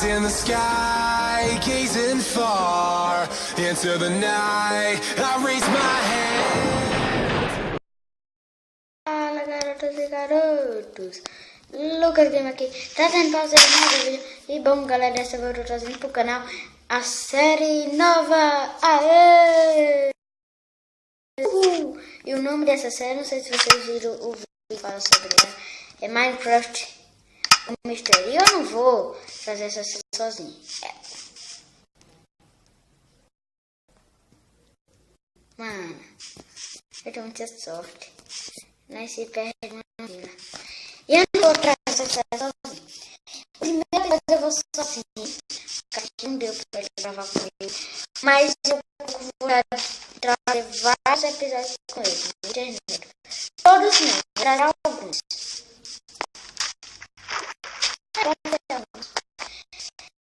in the sky, gazing far into the night. I raise my hand. Fala, garotas e garotos. Lucas Game aqui, trazendo para vocês mais um vídeo. E bom, galera, dessa vez eu tô trazendo pro canal a série nova. Aê! E o nome dessa série, não sei se vocês viram o vídeo que fala sobre ela, é Minecraft Mystery. E eu não vou fazer essa série sozinho. Mano, eu tenho muita sorte. Nasci perto de uma vila. E eu não vou trazer essa série sozinho. O primeiro vez eu vou sozinho. Porque não deu pra ele gravar com ele. Mas eu vou trazer vários episódios com ele na internet. Todos não, vou trazer alguns.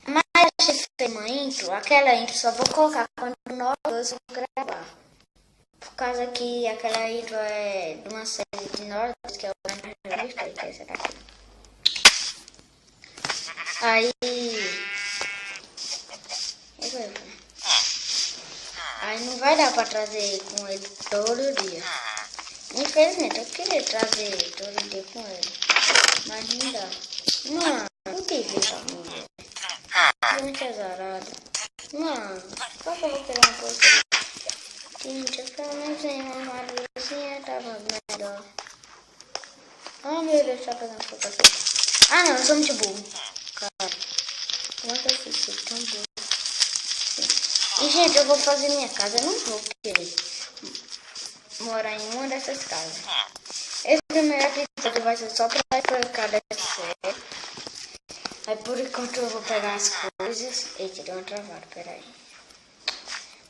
Mas eu achei feio uma intro. Aquela intro só vou colocar quando nós dois vamos gravar. Por causa que aquela intro é de uma série de nós, que é o Minecraft, que é essa daqui. Aí não vai dar pra trazer com ele todo dia. Infelizmente, eu queria trazer todo dia com ele. Mas não dá. Mano, não tem jeito pra mim, velho. Muito azarado. Mano, qual que eu vou pegar uma coisa? Gente, eu pelo menos tenho uma armadurazinha, tava melhor. Oh meu Deus, tá pegando fogo aqui. Ah não, eu sou muito burro. Cara, como é que eu fiz isso tão burro? E gente, eu vou fazer minha casa, eu não vou querer morar em uma dessas casas. Esse primeiro episódio vai ser só pra explicar dessa série. Aí por enquanto eu vou pegar as coisas. Eita, deu uma travada, peraí.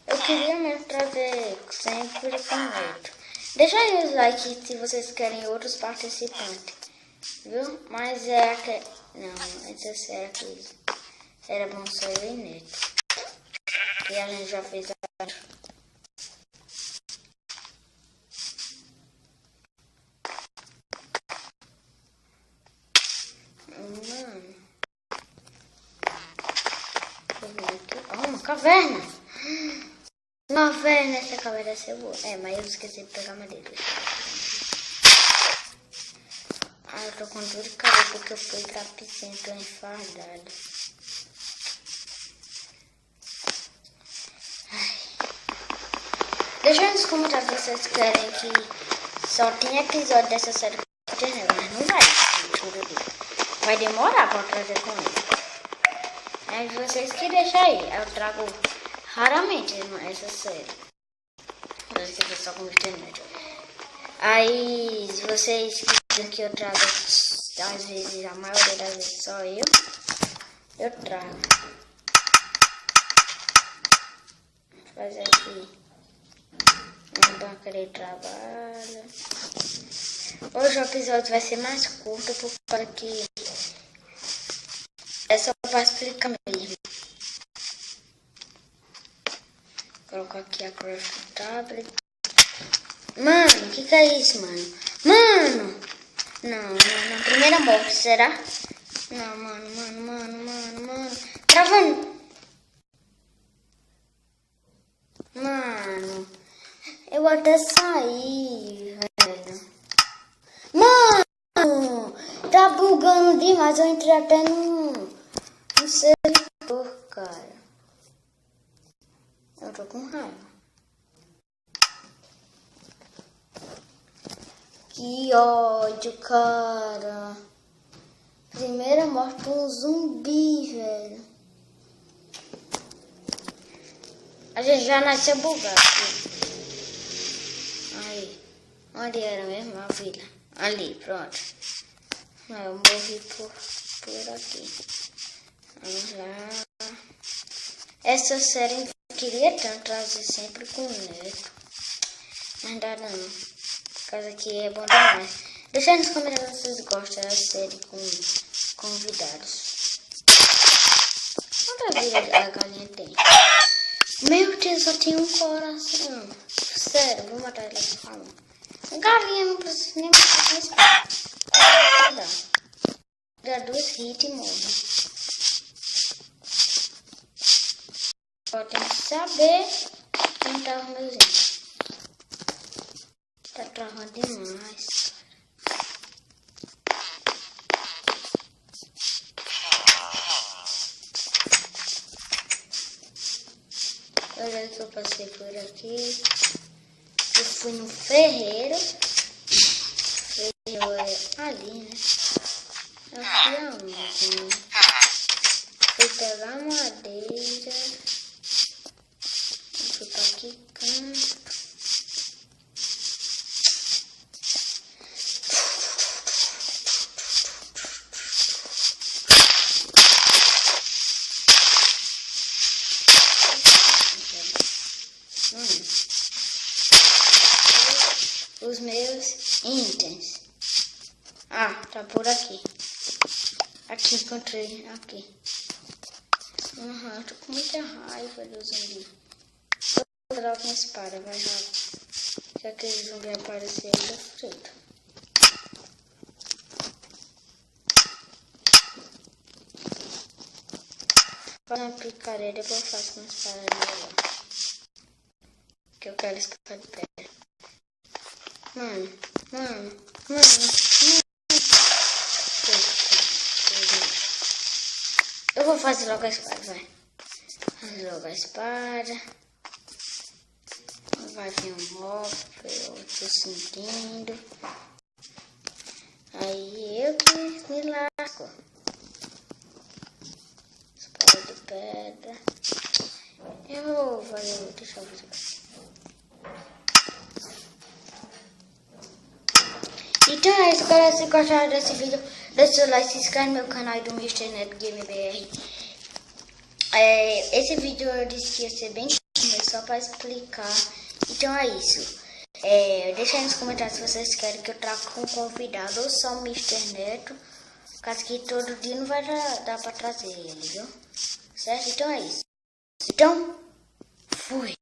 Eu queria mesmo trazer sempre com medo. Deixa aí os likes se vocês querem outros participantes. Viu? Mas é que... Não, essa série aqui. Era bom só eu e Neto. E a gente já fez a... Mano. Oh, uma caverna. Caverna, essa caverna deve ser boa. É, mas eu esqueci de pegar madeira. Ah, eu tô com dor de cabeça porque eu fui pra piscina, tô enfardado. Deixa aí nos comentários se vocês querem que só tenha episódio dessa série com internet, mas não vai. Vai demorar pra trazer com ele. Aí vocês que deixam aí, eu trago raramente essa série. Parece que é só com internet. Aí, se vocês quiserem que eu traga, às vezes, a maioria das vezes só eu trago. Vou fazer aqui uma banca de trabalho. Hoje o episódio vai ser mais curto, por causa que é só para explicar mesmo. Vou colocar aqui a Craft Tablet. Mano, que é isso, mano? Mano! Não. Primeira morte, será? Não, mano. Travando! Mano, eu até saí, velho. Mano! Tá bugando demais, eu entrei até no servidor, cara. Eu tô com raiva. Que ódio, cara. Primeira morte por um zumbi, velho. A gente já nasceu bugado. Aí. Onde era mesmo a vila? Ali, pronto. Eu morri por aqui. Vamos lá. Essa série eu queria tanto trazer sempre com o Neto. Mas dá não. Por causa que é bom demais. Deixa aí nos comentários se vocês gostam da série com convidados. Quantas vidas a galinha tem? Meu Deus, só tem um coração. Sério, vou matar ela com a mão. Galinha não precisa nem matar. Dá 2 hits e morre. honra demais. Olha que eu passei por aqui. Eu fui no ferreiro. Ferreiro é ali, né? Eu fui aonde? Fui pegar madeira. Fui pra aqui canto. Os meus itens. Ah, tá por aqui. Aqui, encontrei. Aqui. Eu tô com muita raiva do zumbi. Vou dar com a espada, vai rápido. Se aquele zumbi aparecer, eu tô frito. Vou fazer uma picareta, depois eu faço com a espada melhor. Que eu quero escapar de pé. Mano. Eu vou fazer logo a espada, vai. Fazer logo a espada. Vai vir um mob, eu tô sentindo. Aí eu que me lasco. Espada de pedra. Eu vou fazer, deixa eu fazer assim. Então é isso, galera. Se gostaram desse vídeo, deixa seu like, se inscreve no meu canal do Mr. Neto Game BR. Esse vídeo eu disse que ia ser bem simples, só para explicar. Então é isso. Deixa aí nos comentários se vocês querem que eu traga um convidado ou só o Mr. Neto. Caso que todo dia não vai dar para trazer ele, viu? Certo? Então é isso. Então, fui.